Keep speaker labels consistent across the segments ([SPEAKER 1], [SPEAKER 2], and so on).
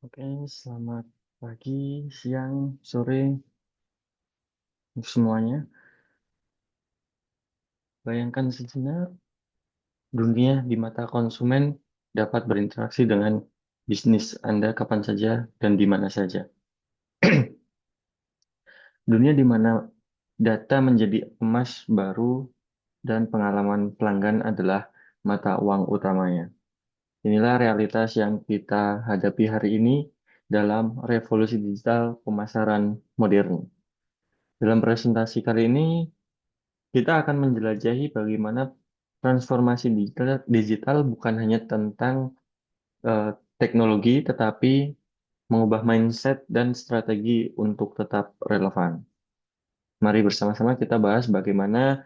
[SPEAKER 1] Oke, selamat pagi, siang, sore untuk semuanya. Bayangkan sejenak, dunia di mata konsumen dapat berinteraksi dengan bisnis Anda kapan saja dan di mana saja. Dunia di mana data menjadi emas baru dan pengalaman pelanggan adalah mata uang utamanya. Inilah realitas yang kita hadapi hari ini dalam revolusi digital pemasaran modern. Dalam presentasi kali ini, kita akan menjelajahi bagaimana transformasi digital bukan hanya tentang eh, teknologi, tetapi mengubah mindset dan strategi untuk tetap relevan. Mari bersama-sama kita bahas bagaimana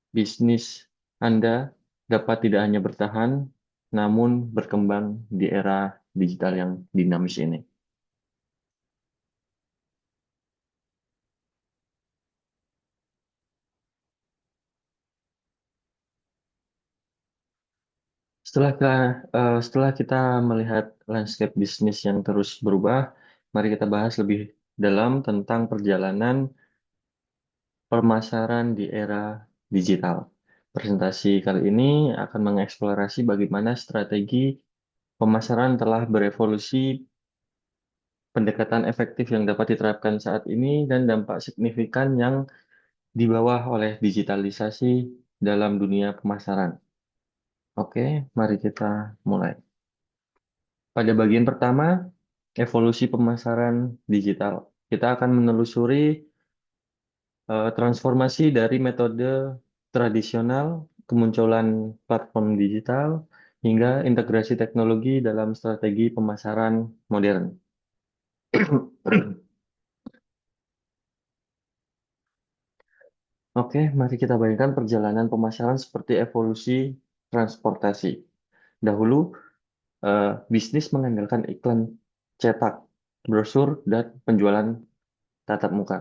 [SPEAKER 1] bisnis Anda dapat tidak hanya bertahan, namun berkembang di era digital yang dinamis ini. Setelah kita melihat landscape bisnis yang terus berubah, mari kita bahas lebih dalam tentang perjalanan pemasaran di era digital. Presentasi kali ini akan mengeksplorasi bagaimana strategi pemasaran telah berevolusi, pendekatan efektif yang dapat diterapkan saat ini, dan dampak signifikan yang dibawa oleh digitalisasi dalam dunia pemasaran. Oke, mari kita mulai. Pada bagian pertama, evolusi pemasaran digital. Kita akan menelusuri transformasi dari metode tradisional, kemunculan platform digital, hingga integrasi teknologi dalam strategi pemasaran modern. Oke, mari kita bayangkan perjalanan pemasaran seperti evolusi transportasi. Dahulu, bisnis mengandalkan iklan cetak, brosur, dan penjualan tatap muka.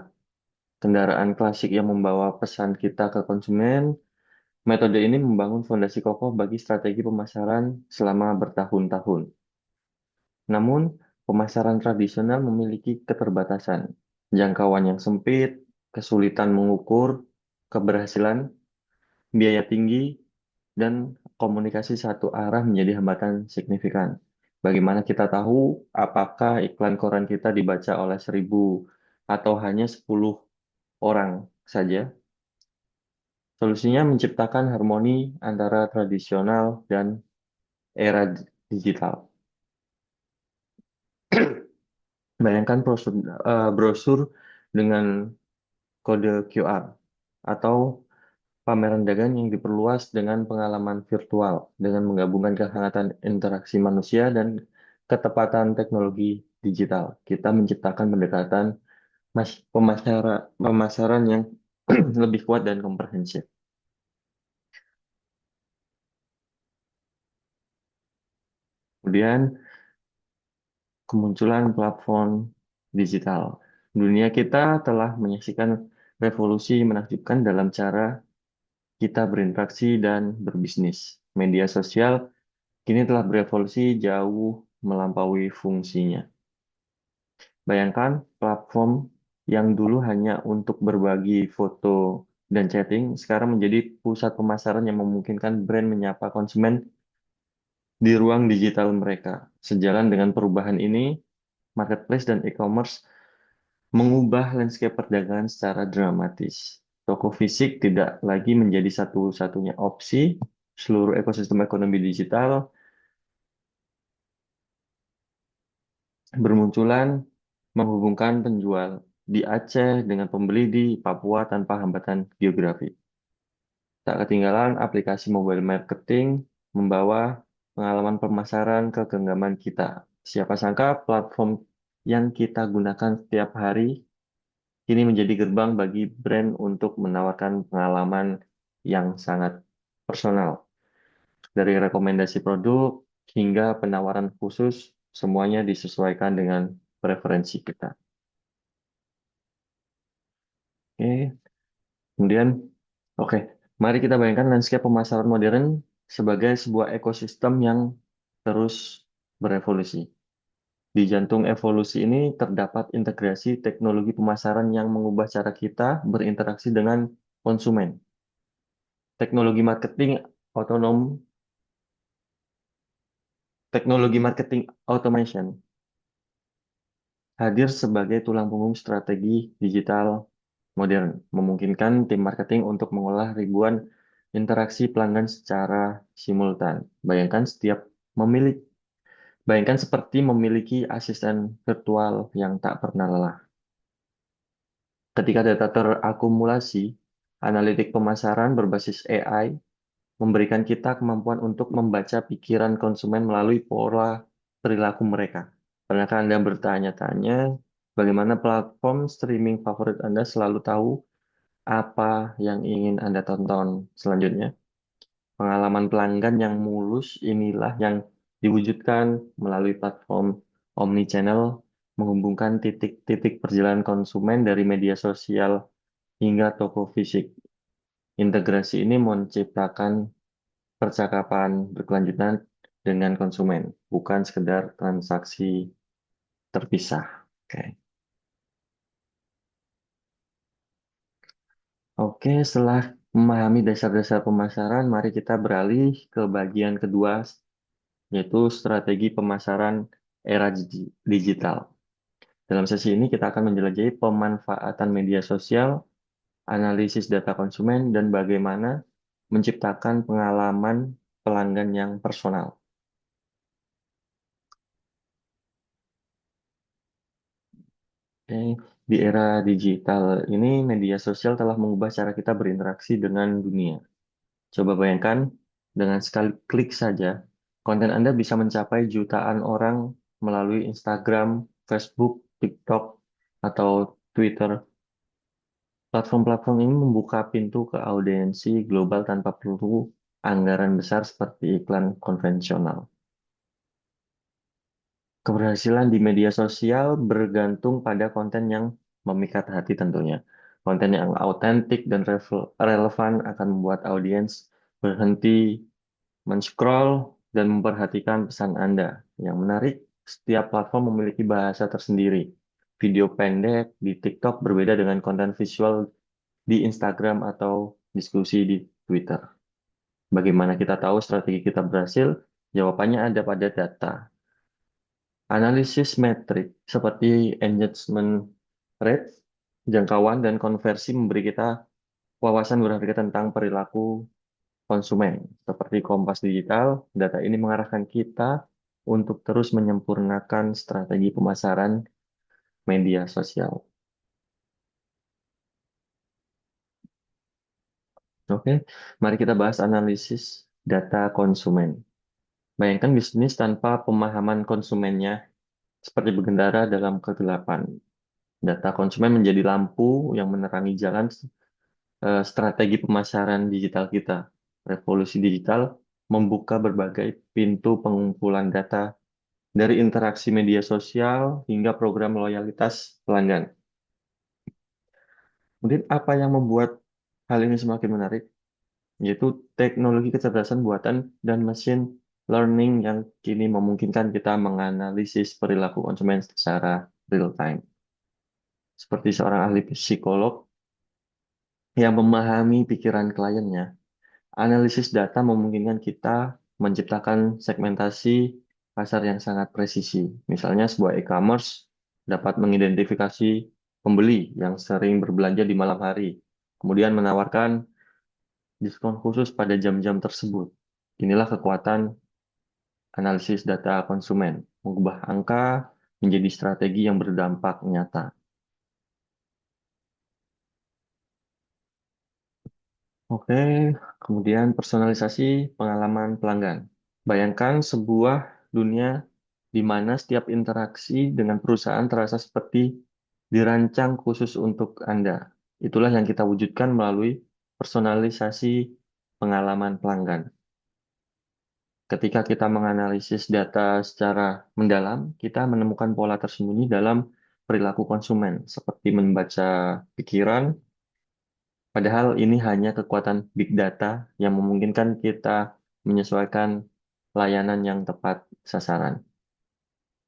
[SPEAKER 1] Kendaraan klasik yang membawa pesan kita ke konsumen. Metode ini membangun fondasi kokoh bagi strategi pemasaran selama bertahun-tahun. Namun, pemasaran tradisional memiliki keterbatasan, jangkauan yang sempit, kesulitan mengukur keberhasilan, biaya tinggi, dan komunikasi satu arah menjadi hambatan signifikan. Bagaimana kita tahu apakah iklan koran kita dibaca oleh 1.000 atau hanya 10 orang saja? Solusinya menciptakan harmoni antara tradisional dan era digital. Bayangkan brosur dengan kode QR atau pameran dagang yang diperluas dengan pengalaman virtual dengan menggabungkan kehangatan interaksi manusia dan ketepatan teknologi digital. Kita menciptakan pendekatan pemasaran yang lebih kuat dan komprehensif. Kemudian kemunculan platform digital. Dunia kita telah menyaksikan revolusi menakjubkan dalam cara kita berinteraksi dan berbisnis. Media sosial kini telah berevolusi jauh melampaui fungsinya. Bayangkan platform yang dulu hanya untuk berbagi foto dan chatting, sekarang menjadi pusat pemasaran yang memungkinkan brand menyapa konsumen di ruang digital mereka. Sejalan dengan perubahan ini, marketplace dan e-commerce mengubah landscape perdagangan secara dramatis. Toko fisik tidak lagi menjadi satu-satunya opsi. Seluruh ekosistem ekonomi digital bermunculan menghubungkan penjual di Aceh dengan pembeli di Papua tanpa hambatan geografi. Tak ketinggalan, aplikasi mobile marketing membawa pengalaman pemasaran ke genggaman kita. Siapa sangka platform yang kita gunakan setiap hari kini menjadi gerbang bagi brand untuk menawarkan pengalaman yang sangat personal. Dari rekomendasi produk hingga penawaran khusus, semuanya disesuaikan dengan preferensi kita. Oke, kemudian, oke, mari kita bayangkan landscape pemasaran modern sebagai sebuah ekosistem yang terus berevolusi. Di jantung evolusi ini terdapat integrasi teknologi pemasaran yang mengubah cara kita berinteraksi dengan konsumen. Teknologi marketing otonom, teknologi marketing automation hadir sebagai tulang punggung strategi digital modern, memungkinkan tim marketing untuk mengolah ribuan interaksi pelanggan secara simultan. Memiliki Bayangkan seperti memiliki asisten virtual yang tak pernah lelah. Ketika data terakumulasi, analitik pemasaran berbasis AI memberikan kita kemampuan untuk membaca pikiran konsumen melalui pola perilaku mereka. Pernahkah Anda bertanya-tanya bagaimana platform streaming favorit Anda selalu tahu apa yang ingin Anda tonton selanjutnya? Pengalaman pelanggan yang mulus inilah yang diwujudkan melalui platform omnichannel, menghubungkan titik-titik perjalanan konsumen dari media sosial hingga toko fisik. Integrasi ini menciptakan percakapan berkelanjutan dengan konsumen, bukan sekedar transaksi terpisah. Oke. Oke, setelah memahami dasar-dasar pemasaran, mari kita beralih ke bagian kedua, yaitu strategi pemasaran era digital. Dalam sesi ini kita akan menjelajahi pemanfaatan media sosial, analisis data konsumen, dan bagaimana menciptakan pengalaman pelanggan yang personal. Oke, di era digital ini media sosial telah mengubah cara kita berinteraksi dengan dunia. Coba bayangkan, dengan sekali klik saja, konten Anda bisa mencapai jutaan orang melalui Instagram, Facebook, TikTok, atau Twitter. Platform-platform ini membuka pintu ke audiensi global tanpa perlu anggaran besar seperti iklan konvensional. Keberhasilan di media sosial bergantung pada konten yang memikat hati tentunya. Konten yang autentik dan relevan akan membuat audiens berhenti men-scroll dan memperhatikan pesan Anda. Yang menarik, setiap platform memiliki bahasa tersendiri. Video pendek di TikTok berbeda dengan konten visual di Instagram atau diskusi di Twitter. Bagaimana kita tahu strategi kita berhasil? Jawabannya ada pada data. Analisis metrik seperti engagement rate, jangkauan, dan konversi memberi kita wawasan berharga tentang perilaku konsumen. Seperti Kompas Digital, data ini mengarahkan kita untuk terus menyempurnakan strategi pemasaran media sosial. Oke, mari kita bahas analisis data konsumen. Bayangkan bisnis tanpa pemahaman konsumennya seperti berkendara dalam kegelapan. Data konsumen menjadi lampu yang menerangi jalan strategi pemasaran digital kita. Revolusi digital membuka berbagai pintu pengumpulan data dari interaksi media sosial hingga program loyalitas pelanggan. Mungkin apa yang membuat hal ini semakin menarik, yaitu teknologi kecerdasan buatan dan mesin learning yang kini memungkinkan kita menganalisis perilaku konsumen secara real time. Seperti seorang ahli psikolog yang memahami pikiran kliennya, analisis data memungkinkan kita menciptakan segmentasi pasar yang sangat presisi. Misalnya sebuah e-commerce dapat mengidentifikasi pembeli yang sering berbelanja di malam hari, kemudian menawarkan diskon khusus pada jam-jam tersebut. Inilah kekuatan analisis data konsumen, mengubah angka menjadi strategi yang berdampak nyata. Oke, kemudian personalisasi pengalaman pelanggan. Bayangkan sebuah dunia di mana setiap interaksi dengan perusahaan terasa seperti dirancang khusus untuk Anda. Itulah yang kita wujudkan melalui personalisasi pengalaman pelanggan. Ketika kita menganalisis data secara mendalam, kita menemukan pola tersembunyi dalam perilaku konsumen, seperti membaca pikiran, padahal ini hanya kekuatan big data yang memungkinkan kita menyesuaikan layanan yang tepat sasaran.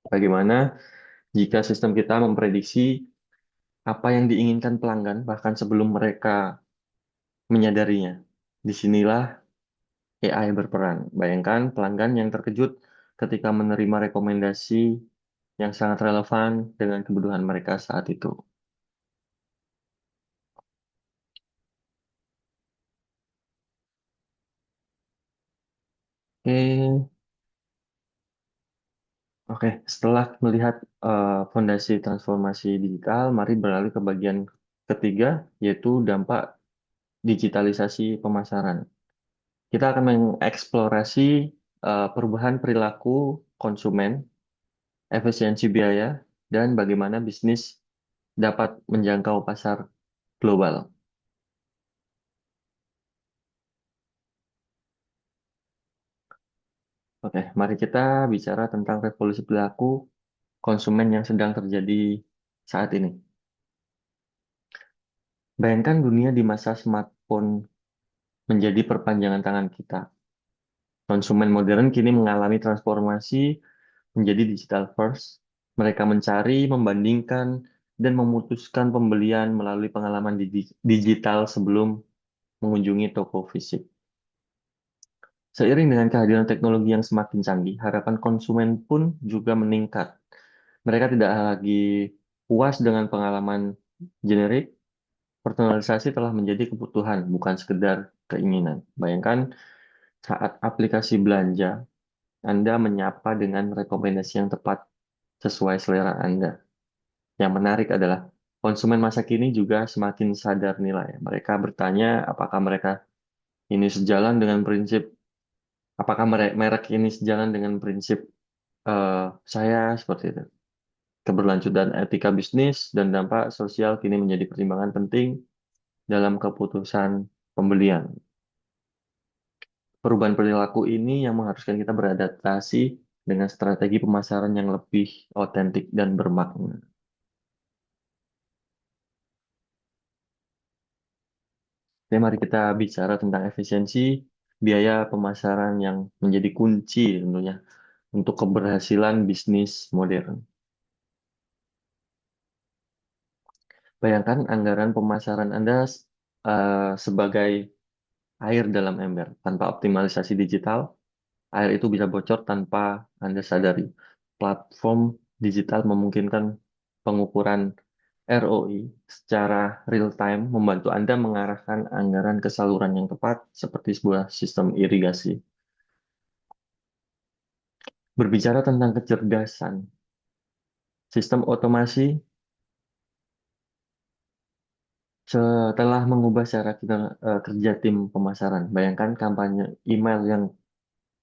[SPEAKER 1] Bagaimana jika sistem kita memprediksi apa yang diinginkan pelanggan bahkan sebelum mereka menyadarinya? Disinilah AI berperan. Bayangkan pelanggan yang terkejut ketika menerima rekomendasi yang sangat relevan dengan kebutuhan mereka saat itu. Oke, oke. Setelah melihat fondasi transformasi digital, mari beralih ke bagian ketiga, yaitu dampak digitalisasi pemasaran. Kita akan mengeksplorasi perubahan perilaku konsumen, efisiensi biaya, dan bagaimana bisnis dapat menjangkau pasar global. Oke, mari kita bicara tentang revolusi perilaku konsumen yang sedang terjadi saat ini. Bayangkan dunia di masa smartphone menjadi perpanjangan tangan kita. Konsumen modern kini mengalami transformasi menjadi digital first. Mereka mencari, membandingkan, dan memutuskan pembelian melalui pengalaman digital sebelum mengunjungi toko fisik. Seiring dengan kehadiran teknologi yang semakin canggih, harapan konsumen pun juga meningkat. Mereka tidak lagi puas dengan pengalaman generik, personalisasi telah menjadi kebutuhan, bukan sekedar keinginan. Bayangkan saat aplikasi belanja, Anda menyapa dengan rekomendasi yang tepat sesuai selera Anda. Yang menarik adalah konsumen masa kini juga semakin sadar nilai. Mereka bertanya apakah mereka ini sejalan dengan prinsip, apakah merek ini sejalan dengan prinsip saya seperti itu. Keberlanjutan etika bisnis dan dampak sosial kini menjadi pertimbangan penting dalam keputusan pembelian. Perubahan perilaku ini yang mengharuskan kita beradaptasi dengan strategi pemasaran yang lebih otentik dan bermakna. Oke, mari kita bicara tentang efisiensi biaya pemasaran yang menjadi kunci tentunya untuk keberhasilan bisnis modern. Bayangkan anggaran pemasaran Anda sebagai air dalam ember. Tanpa optimalisasi digital, air itu bisa bocor tanpa Anda sadari. Platform digital memungkinkan pengukuran ROI secara real time, membantu Anda mengarahkan anggaran ke saluran yang tepat seperti sebuah sistem irigasi. Berbicara tentang kecerdasan, sistem otomasi setelah mengubah cara kita kerja tim pemasaran. Bayangkan kampanye email yang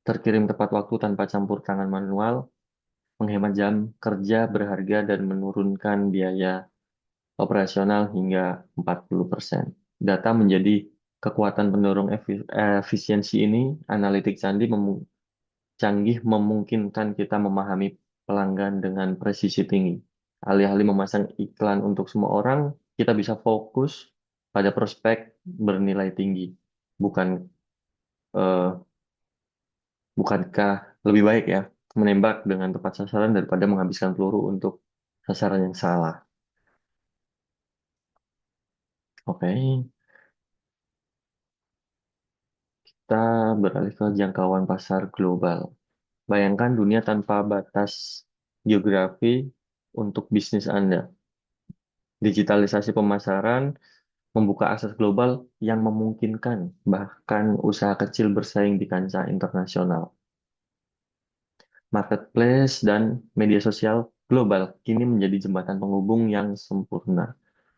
[SPEAKER 1] terkirim tepat waktu tanpa campur tangan manual, menghemat jam kerja berharga dan menurunkan biaya operasional hingga 40%. Data menjadi kekuatan pendorong efisiensi ini. Analitik canggih memungkinkan kita memahami pelanggan dengan presisi tinggi. Alih-alih memasang iklan untuk semua orang, kita bisa fokus pada prospek bernilai tinggi. Bukan, eh, bukankah lebih baik ya menembak dengan tepat sasaran daripada menghabiskan peluru untuk sasaran yang salah? Oke, kita beralih ke jangkauan pasar global. Bayangkan dunia tanpa batas geografi untuk bisnis Anda. Digitalisasi pemasaran membuka akses global yang memungkinkan bahkan usaha kecil bersaing di kancah internasional. Marketplace dan media sosial global kini menjadi jembatan penghubung yang sempurna.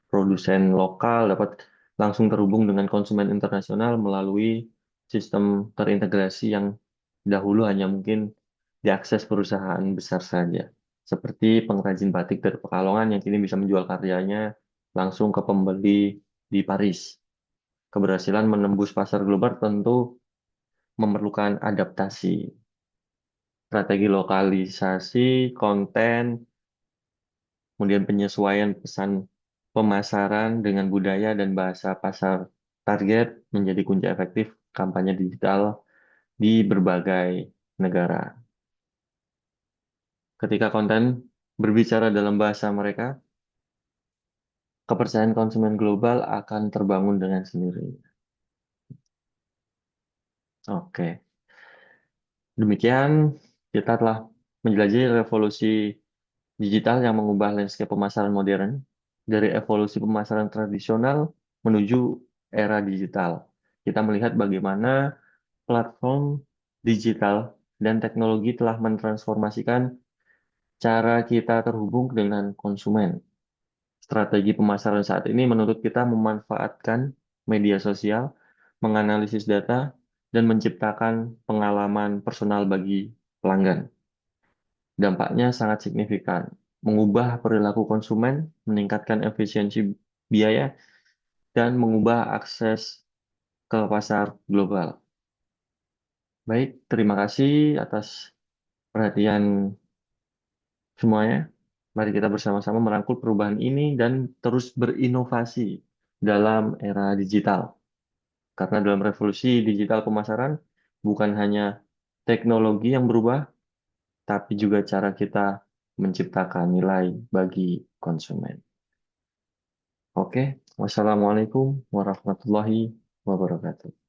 [SPEAKER 1] Produsen lokal dapat langsung terhubung dengan konsumen internasional melalui sistem terintegrasi yang dahulu hanya mungkin diakses perusahaan besar saja. Seperti pengrajin batik dari Pekalongan yang kini bisa menjual karyanya langsung ke pembeli di Paris. Keberhasilan menembus pasar global tentu memerlukan adaptasi, strategi lokalisasi, konten, kemudian penyesuaian pesan pemasaran dengan budaya dan bahasa pasar target menjadi kunci efektif kampanye digital di berbagai negara. Ketika konten berbicara dalam bahasa mereka, kepercayaan konsumen global akan terbangun dengan sendirinya. Oke, demikian kita telah menjelajahi revolusi digital yang mengubah landscape pemasaran modern dari evolusi pemasaran tradisional menuju era digital. Kita melihat bagaimana platform digital dan teknologi telah mentransformasikan cara kita terhubung dengan konsumen. Strategi pemasaran saat ini menuntut kita memanfaatkan media sosial, menganalisis data, dan menciptakan pengalaman personal bagi pelanggan. Dampaknya sangat signifikan, mengubah perilaku konsumen, meningkatkan efisiensi biaya, dan mengubah akses ke pasar global. Baik, terima kasih atas perhatian semuanya. Mari kita bersama-sama merangkul perubahan ini dan terus berinovasi dalam era digital. Karena dalam revolusi digital pemasaran, bukan hanya teknologi yang berubah, tapi juga cara kita menciptakan nilai bagi konsumen. Oke, wassalamualaikum warahmatullahi wabarakatuh.